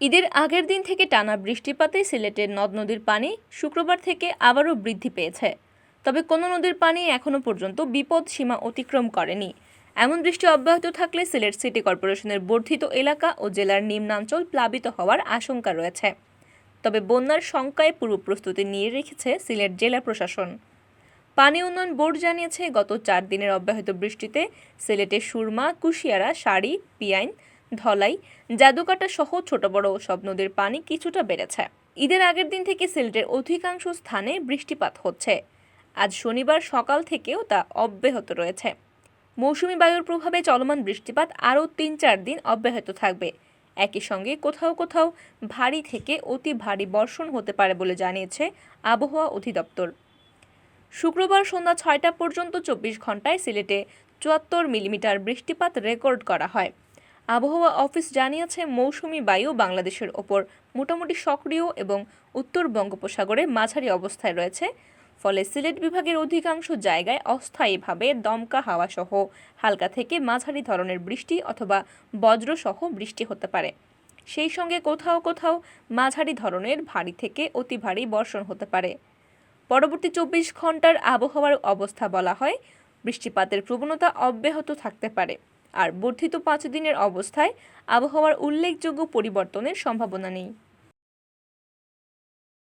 ঈদের আগের দিন থেকে টানা বৃষ্টিপাতে সিলেটের নদ-নদীর পানি শুক্রবার থেকে আবারও বৃদ্ধি পেয়েছে। তবে কোনো নদীর পানি এখনও পর্যন্ত বিপদ সীমা অতিক্রম করেনি। এমন বৃষ্টি অব্যাহত থাকলে সিলেট সিটি কর্পোরেশনের বর্ধিত এলাকা ও জেলার নিম্নাঞ্চল প্লাবিত হওয়ার আশঙ্কা রয়েছে। তবে বন্যার শঙ্কায় পূর্ব প্রস্তুতি নিয়ে রেখেছে সিলেট জেলা প্রশাসন। পানি উন্নয়ন বোর্ড জানিয়েছে, গত 4 দিনের অব্যাহত বৃষ্টিতে সিলেটের সুরমা, কুশিয়ারা, শাড়ি, পিয়াইন, ধলাই, জাদুকাটা সহ ছোট বড় সব নদীর পানি কিছুটা বেড়েছে। ঈদের আগের দিন থেকে সিলেটের অধিকাংশ স্থানে বৃষ্টিপাত হচ্ছে। আজ শনিবার সকাল থেকেও তা অব্যাহত রয়েছে। মৌসুমী বায়ুর প্রভাবে চলমান বৃষ্টিপাত আরও 3-4 দিন অব্যাহত থাকবে। একই সঙ্গে কোথাও কোথাও ভারী থেকে অতি ভারী বর্ষণ হতে পারে বলে জানিয়েছে আবহাওয়া অধিদপ্তর। শুক্রবার সন্ধ্যা 6টা পর্যন্ত 24 ঘন্টায় সিলেটে 74 মিলিমিটার বৃষ্টিপাত রেকর্ড করা হয়। আবহাওয়া অফিস জানিয়েছে, মৌসুমী বায়ু বাংলাদেশের ওপর মোটামুটি সক্রিয় এবং উত্তর বঙ্গোপসাগরে মাঝারি অবস্থায় রয়েছে। ফলে সিলেট বিভাগের অধিকাংশ জায়গায় অস্থায়ীভাবে দমকা হাওয়া সহ হালকা থেকে মাঝারি ধরনের বৃষ্টি অথবা বজ্রসহ বৃষ্টি হতে পারে। সেই সঙ্গে কোথাও কোথাও মাঝারি ধরনের ভারী থেকে অতি ভারী বর্ষণ হতে পারে। পরবর্তী 24 ঘন্টার আবহাওয়ার অবস্থা বলা হয়, বৃষ্টিপাতের প্রবণতা অব্যাহত থাকতে পারে। আর বর্ধিত 5 দিনের অবস্থায় আবহাওয়ার উল্লেখযোগ্য পরিবর্তনের সম্ভাবনা নেই।